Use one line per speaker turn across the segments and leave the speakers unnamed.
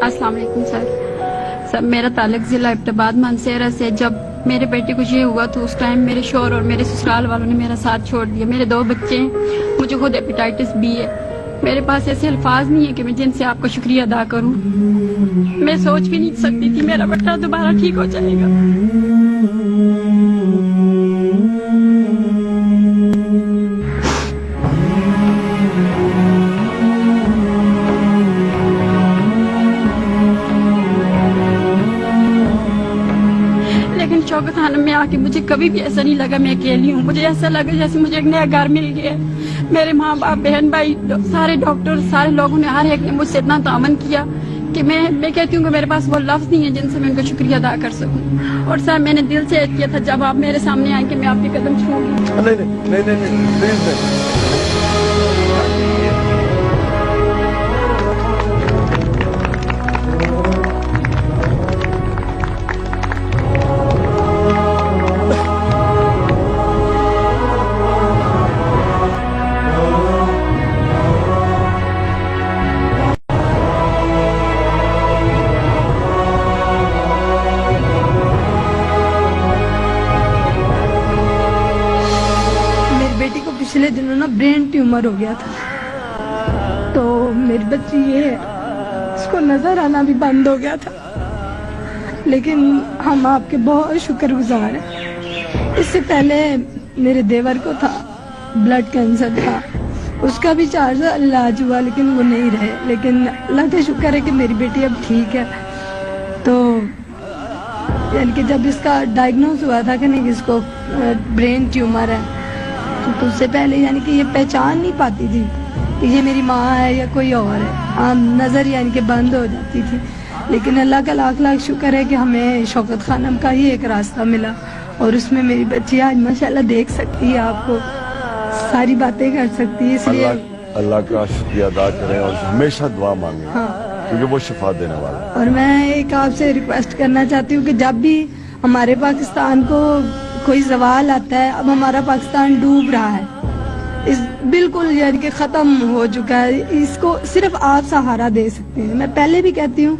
अस्सलाम वालेकुम सर, मेरा ताल्लुक ज़िला इब्तिदाबाद मानसेरा से। जब मेरे बेटे को ये हुआ तो उस टाइम मेरे शौहर और मेरे ससुराल वालों ने मेरा साथ छोड़ दिया। मेरे 2 बच्चे हैं, मुझे खुद हेपेटाइटिस बी है। मेरे पास ऐसे अल्फाज नहीं है कि मैं जिनसे आपका शुक्रिया अदा करूं। मैं सोच भी नहीं सकती थी मेरा बेटा दोबारा ठीक हो जाएगा। लेकिन शौकत खानम में आके मुझे कभी भी ऐसा नहीं लगा मैं अकेली हूँ। मुझे ऐसा लगा जैसे मुझे एक नया घर मिल गया है। मेरे माँ बाप, बहन भाई, सारे डॉक्टर, सारे लोगों ने, हर एक ने मुझसे इतना तामन किया कि मैं कहती हूँ कि मेरे पास वो लफ्ज़ नहीं है जिनसे मैं उनका शुक्रिया अदा कर सकूँ। और सर मैंने दिल से किया था जब आप मेरे सामने आए कि मैं आपके कदम छूऊंगी।
नहीं।
पिछले दिनों ना ब्रेन ट्यूमर हो गया था, तो मेरी बच्ची ये इसको नजर आना भी बंद हो गया था। लेकिन हम आपके बहुत शुक्रगुजार हैं। इससे पहले मेरे देवर को था, ब्लड कैंसर था, उसका भी 4 साल इलाज हुआ लेकिन वो नहीं रहे। लेकिन अल्लाह का शुक्र है कि मेरी बेटी अब ठीक है। तो यानी कि जब इसका डायग्नोज हुआ था कि नहीं इसको ब्रेन ट्यूमर है, तो उससे पहले यानी कि ये पहचान नहीं पाती थी कि ये मेरी माँ है या कोई और है। आम नज़र यानी कि बंद हो जाती थी। लेकिन अल्लाह का लाख लाख शुक्र है कि हमें शौकत खानम का ही एक रास्ता मिला और उसमें मेरी बच्ची आज माशाल्लाह देख सकती है, आपको सारी बातें कर सकती है। इसलिए
अल्लाह का शुक्रिया अदा करें और हमेशा दुआ मांगें।
हाँ,
क्योंकि वो शिफा देने वाला है।
और मैं एक आपसे रिक्वेस्ट करना चाहती हूँ कि जब भी हमारे पाकिस्तान को कोई सवाल आता है, अब हमारा पाकिस्तान डूब रहा है, इस बिल्कुल यानी कि ख़त्म हो चुका है, इसको सिर्फ आप सहारा दे सकते हैं। मैं पहले भी कहती हूँ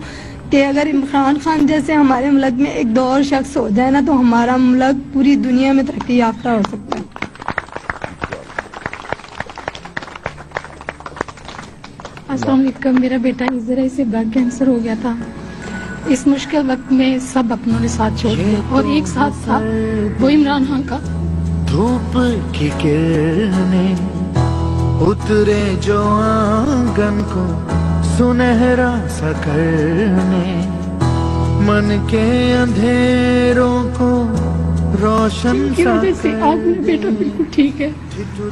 कि अगर इमरान खान जैसे हमारे मुल्क में एक दो और शख्स हो जाए ना, तो हमारा मुल्क पूरी दुनिया में तरक्की याफ्ता हो सकता है।
अस्सलाम वालेकुम। मेरा बेटा इजरा से ब्लड कैंसर हो गया था। इस मुश्किल वक्त में सब अपनों ने साथ छोड़ दिया और एक साथ था वो इमरान खान का।
धूप की किरणें उतरे जो आंगन को सुनहरा सा करने, मन के अंधेरों को रोशन
की वजह से आज मेरा बेटा बिल्कुल ठीक है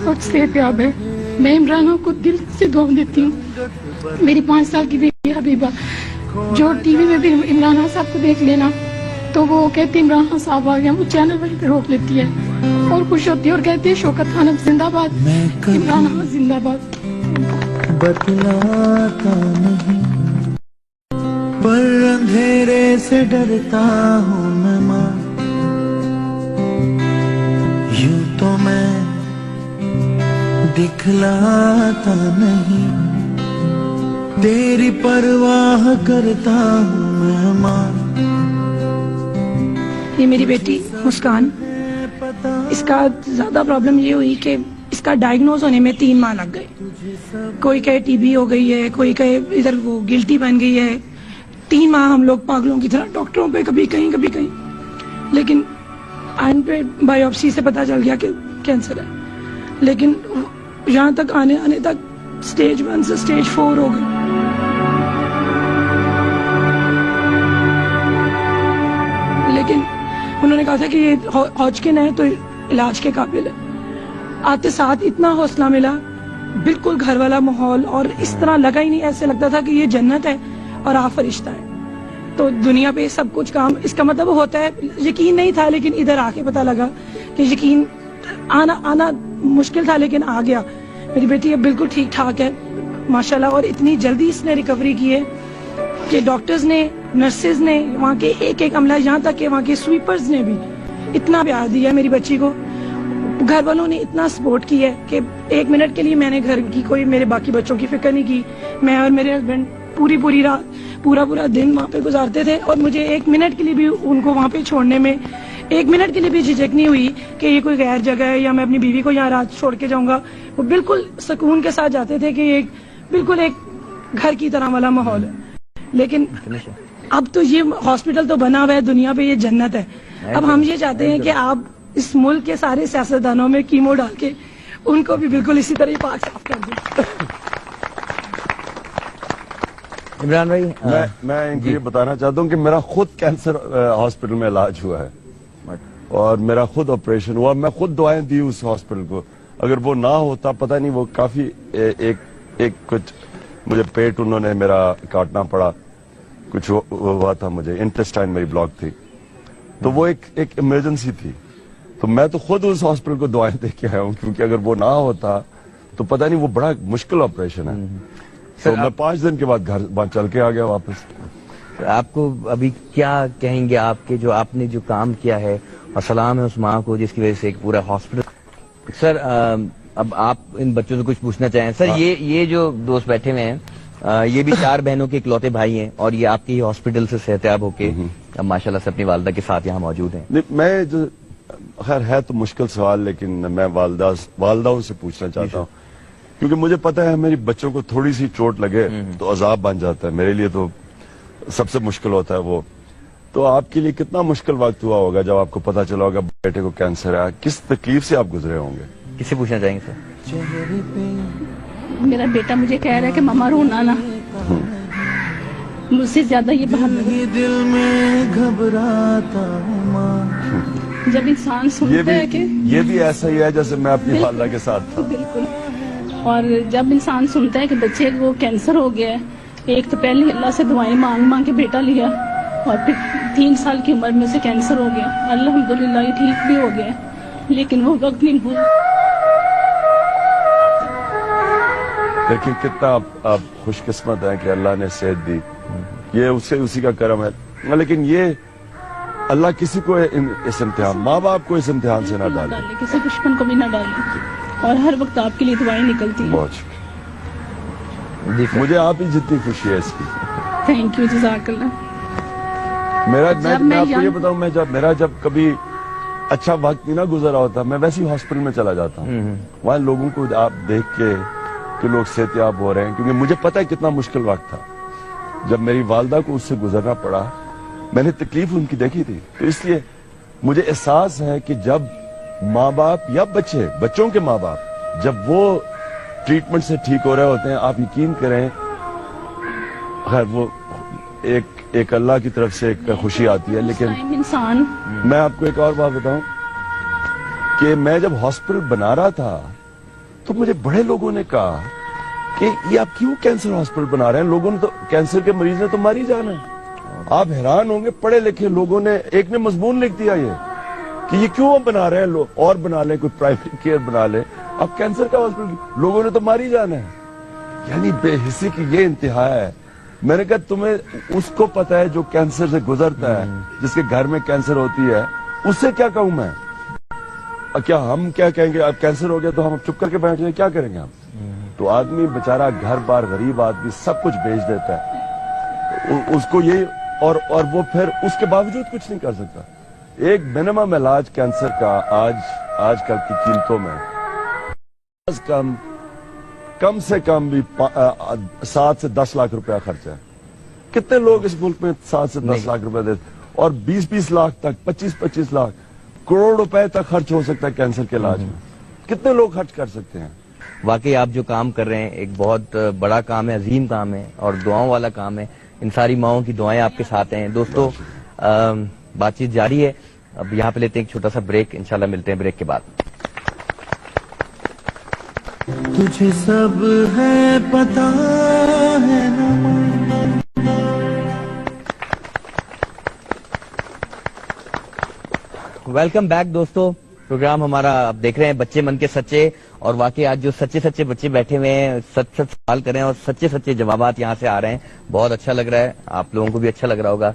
और सेहतयाब है। मैं इमरान खान को दिल से दुआ देती हूँ। मेरी 5 साल की बेटी हबीबा जो टीवी में भी इमरान खान साहब को देख लेना तो वो कहती है इमरान खान साहब आ गया, वो चैनल वहीं पे रोक लेती है और खुश होती है और कहती है शौकत खानम जिंदाबाद, इमरान खान जिंदाबाद।
बतलाता नहीं पर अंधेरे से डरता हूँ मैं माँ, यूं तो मैं दिखलाता नहीं, तेरी परवाह करता हूँ मैं माँ।
ये मेरी बेटी मुस्कान, इसका ज्यादा प्रॉब्लम ये हुई कि इसका डायग्नोज होने में 3 माह लग गए। कोई कहे टीबी हो गई है, कोई कहे इधर वो गिल्टी बन गई है। 3 माह हम लोग पागलों की तरह डॉक्टरों पे कभी कहीं, लेकिन आइन पे बायोप्सी से पता चल गया कि कैंसर है। लेकिन यहाँ तक आने तक स्टेज 1 से स्टेज 4 हो गई। लेकिन उन्होंने कहा था कि ये हॉजकिन है तो इलाज के काबिल है। आते साथ इतना हौसला मिला, बिल्कुल घर वाला माहौल, और इस तरह लगा ही नहीं, ऐसे लगता था कि ये जन्नत है और आप फरिश्ता है। तो दुनिया पे सब कुछ काम, इसका मतलब होता है यकीन नहीं था, लेकिन इधर आके पता लगा कि यकीन आना मुश्किल था लेकिन आ गया। मेरी बेटी अब बिल्कुल ठीक ठाक है माशाल्लाह, और इतनी जल्दी इसने रिकवरी की है कि डॉक्टर्स ने, नर्सेज ने, वहाँ के एक अमला, यहाँ तक कि वहाँ के स्वीपर्स ने भी इतना प्यार दिया है मेरी बच्ची को। घर वालों ने इतना सपोर्ट किया है कि 1 मिनट के लिए मैंने घर की कोई मेरे बाकी बच्चों की फिक्र नहीं की। मैं और मेरे हस्बैंड पूरी रात पूरा दिन वहाँ पे गुजारते थे और मुझे 1 मिनट के लिए भी उनको वहाँ पे छोड़ने में 1 मिनट के लिए भी झिझक नहीं हुई कि ये कोई गैर जगह है या मैं अपनी बीवी को यहाँ रात छोड़ के जाऊंगा। वो बिल्कुल सुकून के साथ जाते थे कि बिल्कुल एक घर की तरह वाला माहौल है। लेकिन अब तो ये हॉस्पिटल तो बना हुआ है, दुनिया पे ये जन्नत है। अब हम ये चाहते हैं कि आप इस मुल्क के सारे सियासतदानों में कीमो डाल के उनको भी बिल्कुल इसी तरह पाक साफ कर दें।
इमरान भाई,
मैं इनको ये बताना चाहता हूँ कि मेरा खुद कैंसर हॉस्पिटल में इलाज हुआ है और मेरा खुद ऑपरेशन हुआ। मैं खुद दवाएं दी उस हॉस्पिटल को। अगर वो ना होता, पता नहीं, वो काफी एक कुछ मुझे पेट उन्होंने मेरा काटना पड़ा, कुछ हुआ था मुझे, इंटेस्टाइन मेरी ब्लॉक थी, तो वो एक इमरजेंसी थी। तो मैं तो खुद उस हॉस्पिटल को दवाएं दे के आया हूँ, क्योंकि अगर वो ना होता तो पता नहीं, वो बड़ा मुश्किल ऑपरेशन है। तो मैं 5 दिन के बाद घर चल के आ गया वापस।
आपको अभी क्या कहेंगे आपके जो आपने जो काम किया है, और सलाम है उस माँ को जिसकी वजह से एक पूरा हॉस्पिटल। सर अब आप इन बच्चों से कुछ पूछना चाहें? सर ये जो दोस्त बैठे हुए हैं, ये भी 4 बहनों के इकलौते भाई हैं और ये आपके ही हॉस्पिटल से सेहतयाब होके अब माशाल्लाह से अपनी वालदा के साथ यहाँ मौजूद हैं।
मैं जो खैर है तो मुश्किल सवाल, लेकिन मैं वालदाओं से पूछना चाहता हूँ, क्योंकि मुझे पता है मेरी बच्चों को थोड़ी सी चोट लगे तो अजाब बन जाता है। मेरे लिए तो सबसे मुश्किल होता है वो। तो आपके लिए कितना मुश्किल वक्त हुआ होगा जब आपको पता चला होगा बेटे को कैंसर है? किस तकलीफ से आप गुजरे होंगे?
किससे पूछना चाहेंगे सर?
मेरा बेटा मुझे कह रहा है कि मम्मा रोना ना, मुझसे ज्यादा ये
दिल में घबराता
जब इंसान सुनता है कि
ये भी ऐसा ही है जैसे मैं अपनी वालदा के साथ था।
बिल्कुल। और जब इंसान सुनता है कि बच्चे को कैंसर हो गया है, एक तो पहले अल्लाह से दुआएं मांग के बेटा लिया और फिर 3 साल की उम्र में से कैंसर हो गया। अल्हम्दुलिल्लाह ये ठीक भी हो गया, लेकिन वो वक्त नहीं भूल।
देखिए कितना आप खुशकिस्मत हैं कि अल्लाह ने सेहत दी, ये उसी का करम है। लेकिन ये अल्लाह किसी को इस इम्तिहान, माँ बाप को इस इम्तिहान से ना डाले,
किसी दुश्मन को भी ना डाले, और हर वक्त आपके लिए दुआएं निकलती हैं।
बहुत मुझे आप ही जितनी खुशी है इसकी।
थैंक यू, जज़ाकल्लाह।
मैं आपको ये बताऊं, मेरा जब कभी अच्छा वक्त नहीं ना गुजरा होता, मैं वैसे ही हॉस्पिटल में चला जाता हूँ। वहाँ लोगों को आप देख के कि लोग सेहतयाब हो रहे हैं, क्योंकि मुझे पता है कितना मुश्किल वक्त था जब मेरी वालदा को उससे गुजरना पड़ा। मैंने तकलीफ उनकी देखी थी, तो इसलिए मुझे एहसास है कि जब माँ बाप या बच्चों के माँ बाप जब वो ट्रीटमेंट से ठीक हो रहे होते हैं, आप यकीन करें, खैर वो एक अल्लाह की तरफ से एक खुशी आती है। लेकिन
इंसान,
मैं आपको एक और बात बताऊं कि मैं जब हॉस्पिटल बना रहा था तो मुझे बड़े लोगों ने कहा कि ये आप क्यों कैंसर हॉस्पिटल बना रहे हैं, लोगों ने तो कैंसर के मरीज ने तो मर ही जाना है। आप हैरान होंगे, पढ़े लिखे लोगों ने, एक ने मजमून लिख दिया ये कि ये क्यों बना रहे हैं लोग, और बना ले, कोई प्राइवेट केयर बना ले, अब कैंसर का हॉस्पिटल, लोगों ने तो मार ही जाना है। यानी बेहिस्सी की ये इंतहा है। मैंने कहा तुम्हें उसको पता है जो कैंसर से गुजरता है, जिसके घर में कैंसर होती है, उससे क्या कहूं मैं? क्या हम क्या कहेंगे, अब कैंसर हो गया तो हम चुप करके बैठ जाए, क्या करेंगे हम? तो आदमी बेचारा घर बार, गरीब आदमी सब कुछ बेच देता है उसको ये, और वो फिर उसके बावजूद कुछ नहीं कर सकता। एक मिनिमम इलाज कैंसर का आजकल की कीमतों में कम से कम भी 7 से 10 लाख रुपया खर्चा है। कितने लोग इस मुल्क में 7 से 10 लाख रुपया देते, और 20-20 लाख तक, 25-25 लाख, करोड़ रुपए तक खर्च हो सकता है कैंसर के इलाज में। कितने लोग खर्च कर सकते हैं?
वाकई आप जो काम कर रहे हैं एक बहुत बड़ा काम है, अजीम काम है और दुआओं वाला काम है। इन सारी माओं की दुआएं आपके साथ हैं। दोस्तों बातचीत जारी है, अब यहाँ पे लेते हैं एक छोटा सा ब्रेक, इंशाल्लाह मिलते हैं ब्रेक के बाद।
तुझे सब है पता है ना।
वेलकम बैक दोस्तों, प्रोग्राम हमारा आप देख रहे हैं बच्चे मन के सच्चे, और वाकई आज जो सच्चे बच्चे बैठे हुए हैं, सच सवाल कर रहे हैं और सच्चे जवाबात यहाँ से आ रहे हैं। बहुत अच्छा लग रहा है, आप लोगों को भी अच्छा लग रहा होगा।